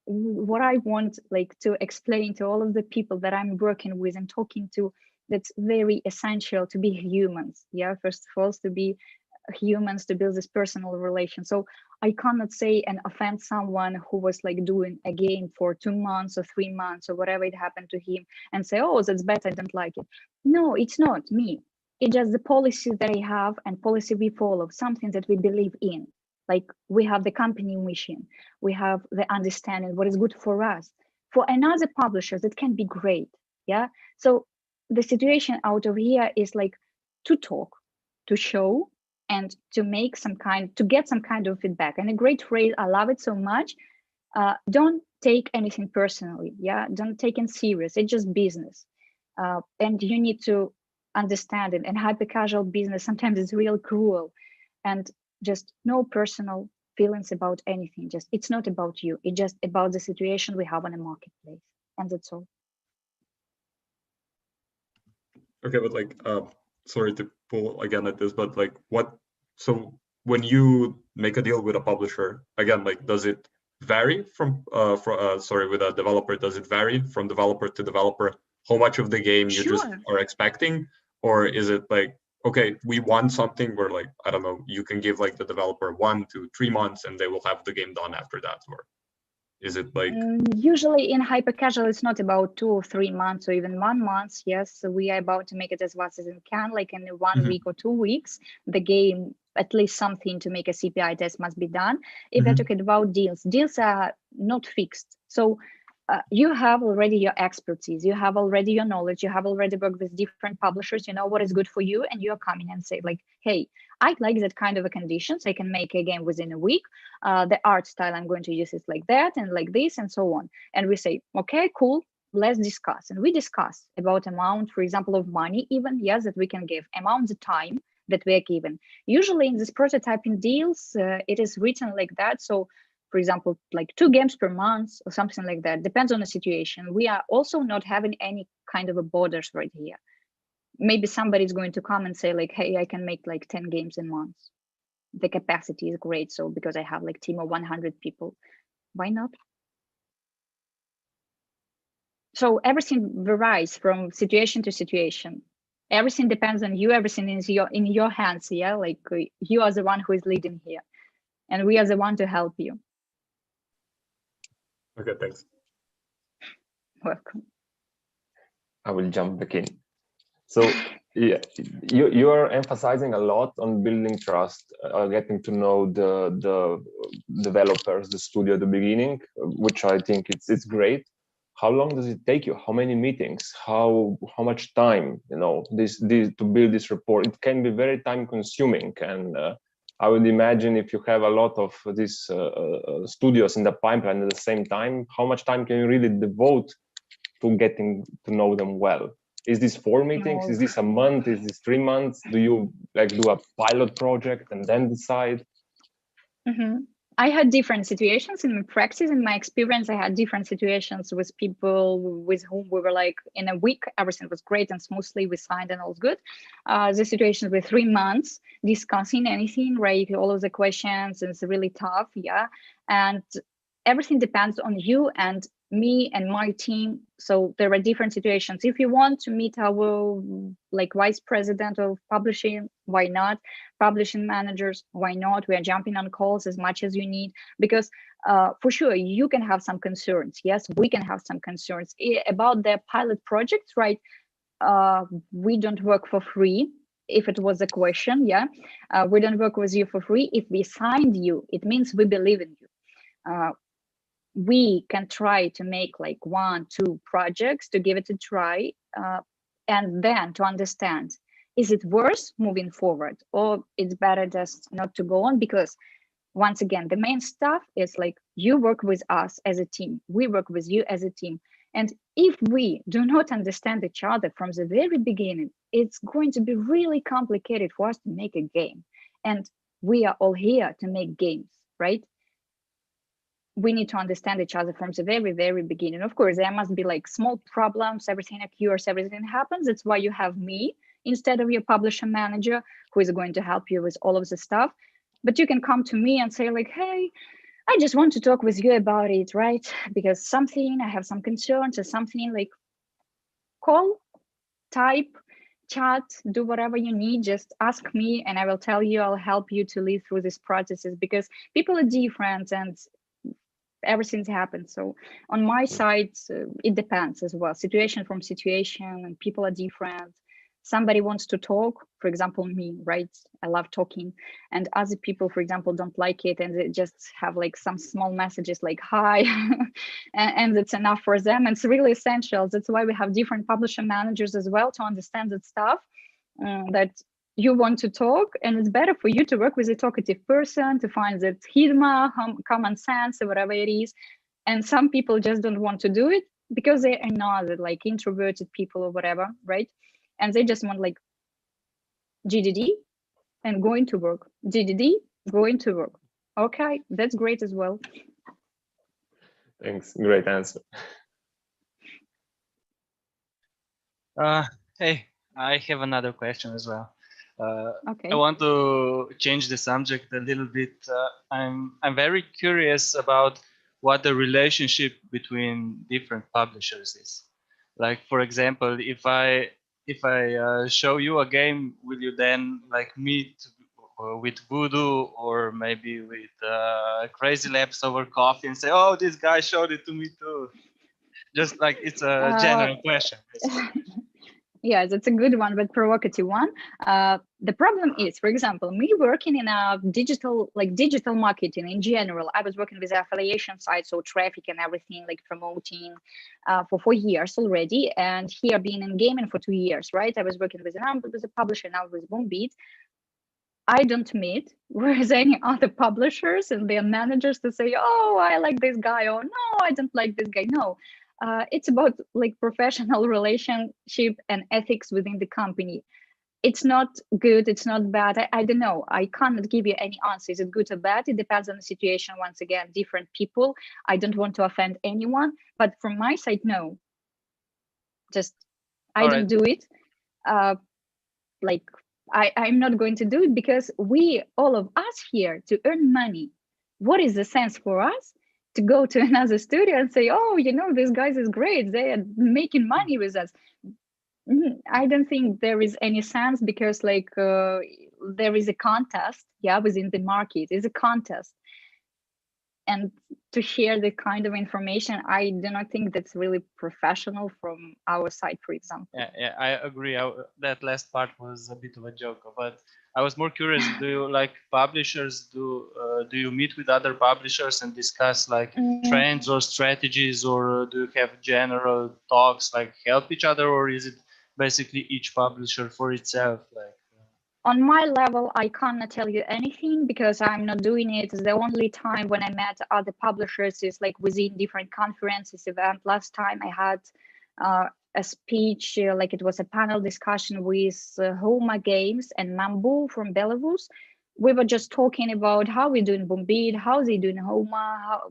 what I want like to explain to all of the people that I'm working with and talking to, that's very essential to be humans. Yeah, first of all, to be humans, to build this personal relation. So I cannot say and offend someone who was like doing a game for 2 months or 3 months or whatever it happened to him and say, oh, that's bad, I don't like it. No, it's not me. It's just the policy that I have and policy we follow, something that we believe in. Like we have the company mission, we have the understanding what is good for us. For another publisher, that can be great. Yeah. So the situation out of here is like to talk, to show, and to make some kind, to get some kind of feedback. And a great phrase, I love it so much. Don't take anything personally. Yeah, don't take it serious. It's just business, and you need to understanding. And hyper casual business sometimes is real cruel, and just no personal feelings about anything. Just it's not about you. It's just about the situation we have on the marketplace, and that's all. Okay, but like, sorry to pull again at this, but like, so when you make a deal with a publisher, again, like, does it vary sorry, with a developer, does it vary from developer to developer how much of the game you just are expecting? Or is it like, okay, we want something where, like, I don't know, you can give like the developer 1 to 3 months and they will have the game done after that? Or is it like usually in hyper casual it's not about 2 or 3 months or even 1 month? Yes, so we are about to make it as fast as we can, like in 1 week or 2 weeks the game, at least something to make a CPI test must be done. If we're talking about deals are not fixed. So you have already your expertise, you have already your knowledge, you have already worked with different publishers, you know what is good for you, and you're coming and say like, hey, I'd like that kind of a conditions. I can make a game within a week. The art style I'm going to use is like that and like this and so on. And we say, okay, cool, let's discuss. And we discuss about amount, for example, of money even, yes, that we can give, amount, the time that we are given. Usually in this prototyping deals, it is written like that. So for example, like 2 games per month or something like that, depends on the situation. We are also not having any kind of a borders right here. Maybe somebody's going to come and say like, hey, I can make like 10 games in months. The capacity is great. So because I have like team of 100 people, why not? So everything varies from situation to situation. Everything depends on you. Everything is in your hands. Yeah, like you are the one who is leading here, and we are the one to help you. Okay, thanks. Welcome. I will jump back in. So yeah, you are emphasizing a lot on building trust, getting to know the developers, the studio at the beginning, which I think it's great. How long does it take you? How many meetings? How much time? You know, this to build this rapport. It can be very time consuming, and I would imagine if you have a lot of these studios in the pipeline at the same time, how much time can you really devote to getting to know them well? Is this 4 meetings? No. Is this a month? Is this 3 months? Do you like do a pilot project and then decide? I had different situations in my practice. In my experience, I had different situations with people with whom we were like in a week, everything was great and smoothly, we signed and all was good. The situations with 3 months discussing anything, right? All of the questions, it's really tough, yeah. And everything depends on you and me and my team. So there are different situations. If you want to meet our like vice president of publishing, why not? Publishing managers, why not? We are jumping on calls as much as you need, because for sure you can have some concerns. Yes, we can have some concerns about the pilot projects, right? We don't work for free. If it was a question, yeah, we don't work with you for free. If we signed you, it means we believe in you. We can try to make like 1, 2 projects to give it a try, and then to understand, is it worth moving forward, or it's better just not to go on? Because once again, the main stuff is like, you work with us as a team, we work with you as a team. And if we do not understand each other from the very beginning, it's going to be really complicated for us to make a game. And we are all here to make games, right? We need to understand each other from the very, very beginning. Of course, there must be like small problems, everything occurs, everything happens. That's why you have me instead of your publisher manager, who is going to help you with all of the stuff. But you can come to me and say like, hey, I just want to talk with you about it, right? Because I have some concerns or something, like call, type, chat, do whatever you need, just ask me and I will tell you, I'll help you to lead through these processes, because people are different and everything's happened. So on my side, it depends as well, situation from situation, and people are different. Somebody wants to talk, for example, me, right? I love talking, and other people, for example, don't like it, and they just have like some small messages like hi, and it's enough for them. It's really essential. That's why we have different publisher managers as well, to understand that stuff, that you want to talk, and it's better for you to work with a talkative person, to find that HIDMA, common sense, or whatever it is. And some people just don't want to do it because they are not like introverted people or whatever, right? And they just want like GDD, and going to work. GDD, going to work. Okay, that's great as well. Thanks. Great answer. Hey, I have another question as well. Okay. I want to change the subject a little bit. I'm very curious about what the relationship between different publishers is. Like, for example, if I show you a game, will you then like meet with Voodoo or maybe with Crazy Labs over coffee and say, "Oh, this guy showed it to me too"? Just like it's a general question. Yeah, that's a good one, but provocative one. The problem is, for example, me working in a digital marketing in general. I was working with affiliation sites, so traffic and everything, like promoting for 4 years already. And here being in gaming for 2 years, right? I was working with a publisher, now with Boombeat. I don't meet with any other publishers and their managers to say, "Oh, I like this guy," or "No, I don't like this guy." No, it's about like professional relationship and ethics within the company. It's not good, it's not bad. I don't know. I cannot give you any answer. Is it good or bad? It depends on the situation. Once again, different people. I don't want to offend anyone, but from my side, no. Just I don't do it. I'm not going to do it because all of us here to earn money. What is the sense for us to go to another studio and say, "Oh, this guys is great. They are making money with us"? I don't think there is any sense because there is a contest, within the market. It's a contest. And to share the kind of information, I do not think that's really professional from our side, for example. Yeah, I agree. That last part was a bit of a joke, but I was more curious. Do you like publishers? Do you meet with other publishers and discuss like trends or strategies, or do you have general talks, like help each other, or is it basically each publisher for itself? On my level, I cannot tell you anything because I'm not doing it. The only time when I met other publishers is like within different conferences event. Last time I had a speech, like it was a panel discussion with Homa Games and Mambu from Belarus. We were just talking about how we're doing BoomBit, how they doing Homa,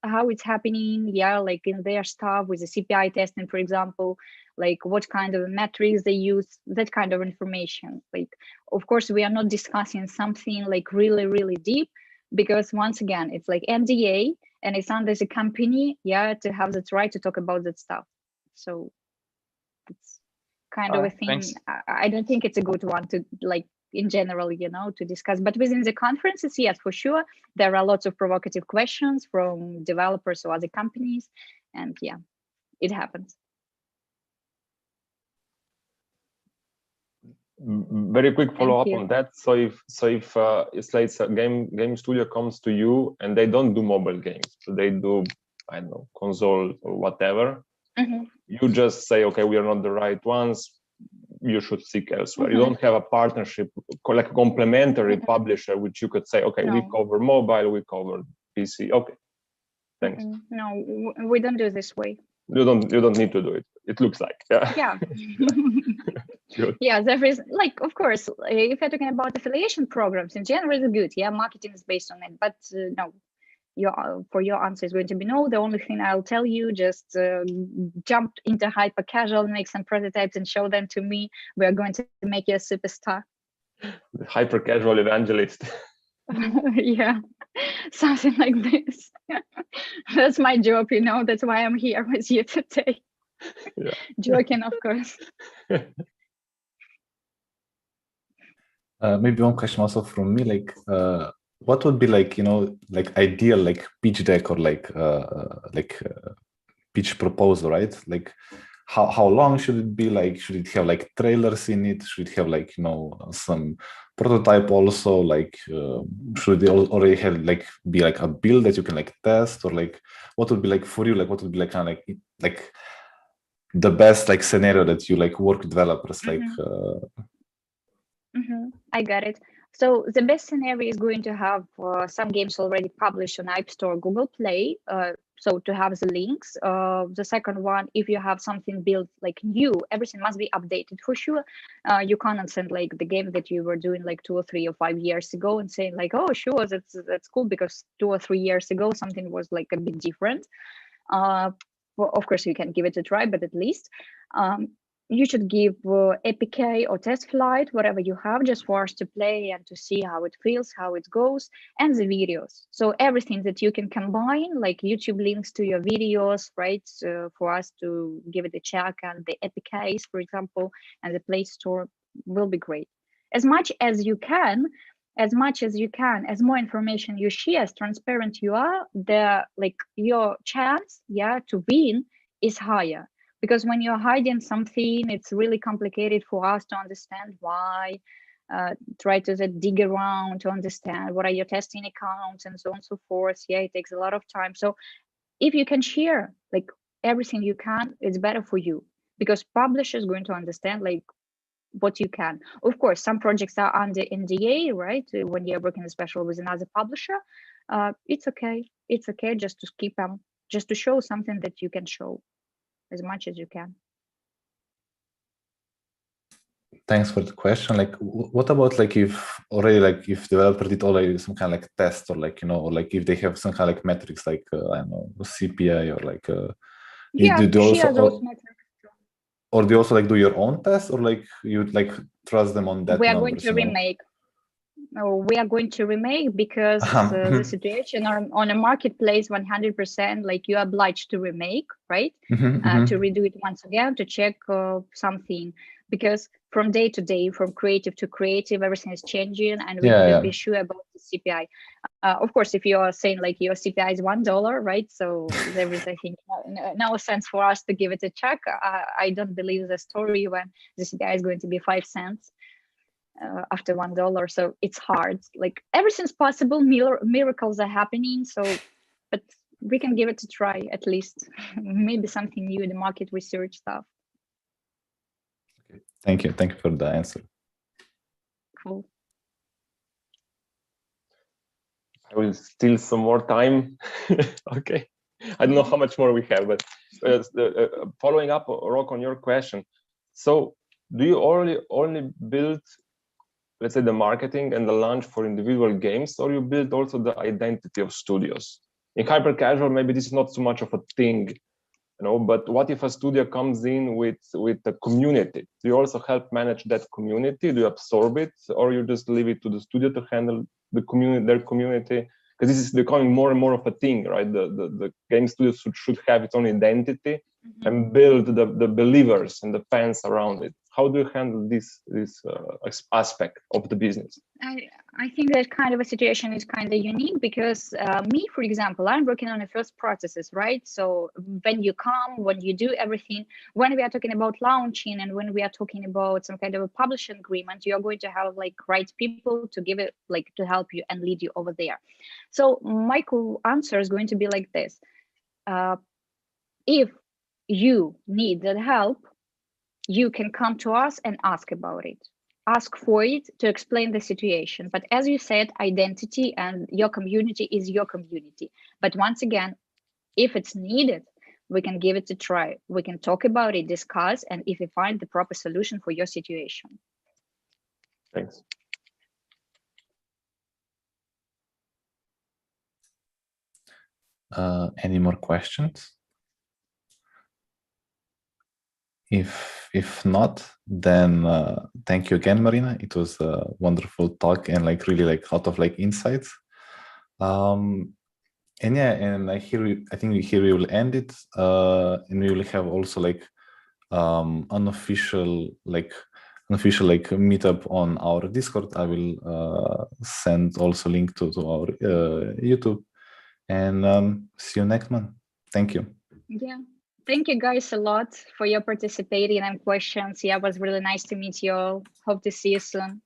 how it's happening, like in their stuff with the CPI testing, for example, like what kind of metrics they use, that kind of information. Like, of course, we are not discussing something like really, really deep because once again, it's like NDA and it's under the company, to have that right to talk about that stuff. So it's kind of a thing. I don't think it's a good one to like in general, to discuss. But within the conferences, yes, for sure, there are lots of provocative questions from developers or other companies, and it happens. Very quick follow-up on that. So if it's like a game studio comes to you and they don't do mobile games, so they do, I don't know, console or whatever, you just say, okay, we are not the right ones, you should seek elsewhere. You don't have a partnership, like a complementary publisher, which you could say, okay, we cover mobile, we cover PC. Okay, thanks. No, we don't do it this way. You don't need to do it. It looks like, yeah. Yeah, there is like, of course, if you're talking about affiliation programs in general, it's good. Yeah, marketing is based on it, but no. For your answer is going to be no. The only thing I'll tell you, just jump into hyper casual, make some prototypes and show them to me. We are going to make you a superstar. The hyper casual evangelist. Yeah, something like this. That's my job, that's why I'm here with you today. Joking, of course. Maybe one question also from me, like what would be like, like ideal like pitch deck or like pitch proposal, right? Like how long should it be? Like, should it have like trailers in it? Should it have like, some prototype also? Like, should it already have like be like a build that you can like test, or like what would be like for you? Like, what would be like kind of like the best like scenario that you like work with developers? Like, I got it. So the best scenario is going to have some games already published on App Store, Google Play. So to have the links. The second one, if you have something built like new, everything must be updated for sure. You cannot send like the game that you were doing like 2 or 3 or 5 years ago and saying like, oh, sure, that's cool, because 2 or 3 years ago something was like a bit different. Well, of course, you can give it a try, but at least you should give APK or test flight, whatever you have, just for us to play and to see how it feels, how it goes, and the videos. So everything that you can combine, like YouTube links to your videos, right? For us to give it a check, and the APKs, for example, and the Play Store will be great. As much as you can, as more information you share, as transparent you are, your chance, to win is higher. Because when you're hiding something, it's really complicated for us to understand why, try to dig around to understand what are your testing accounts and so on and so forth. Yeah, it takes a lot of time. So if you can share like everything you can, it's better for you, because publisher is going to understand like what you can. Of course, some projects are under NDA, right? When you're working especially with another publisher, it's okay. It's okay just to keep them, just to show something that you can show as much as you can. Thanks for the question. Like, what about like if already like if developer did already some kind of like test, or like, you know, or like if they have some kind of like metrics, like I don't know, CPI, or like do also, those metrics. Or do you also like do your own test, or like you like trust them on that? We are going to remake. No, we are going to remake, because the situation on a marketplace 100%, like you're obliged to remake, right? To redo it once again, to check something, because from day to day, from creative to creative, everything is changing, and we need to be sure about the CPI. Of course, if you are saying like your CPI is $1, right? So there is, I think, no sense for us to give it a check. I don't believe the story when the CPI is going to be 5 cents. After $1, so it's hard. Like everything's possible, miracles are happening. So, but we can give it a try at least. Maybe something new in the market research stuff. Okay. Thank you for the answer. Cool. I will steal some more time. Okay, I don't know how much more we have, but following up, Rock, on your question. So, do you only build, let's say, the marketing and the launch for individual games, or you build also the identity of studios? In hyper casual, maybe this is not so much of a thing, you know, but what if a studio comes in with a community? Do you also help manage that community? Do you absorb it, or you just leave it to the studio to handle the community, their community? Because this is becoming more and more of a thing, right? The game studio should have its own identity and build the believers and the fans around it. How do you handle this aspect of the business? I think that kind of a situation is kind of unique, because me, for example, I'm working on the first processes, right? So when you come, when you do everything, when we are talking about launching, and when we are talking about some kind of a publishing agreement, you are going to have like right people to give it, like to help you and lead you over there. So my answer is going to be like this. If you need that help, you can come to us and ask about it. Ask for it to explain the situation. But as you said, identity and your community is your community. But once again, if it's needed, we can give it a try. We can talk about it, discuss, and if we find the proper solution for your situation. Thanks. Any more questions? If not, then thank you again, Marina. It was a wonderful talk, and like really like a lot of like insights. And yeah, and I think here we will end it, and we will have also like unofficial meetup on our Discord. I will send also link to our YouTube, and see you next month. Thank you. Yeah. Thank you guys a lot for your participating and questions. Yeah, it was really nice to meet you all. Hope to see you soon.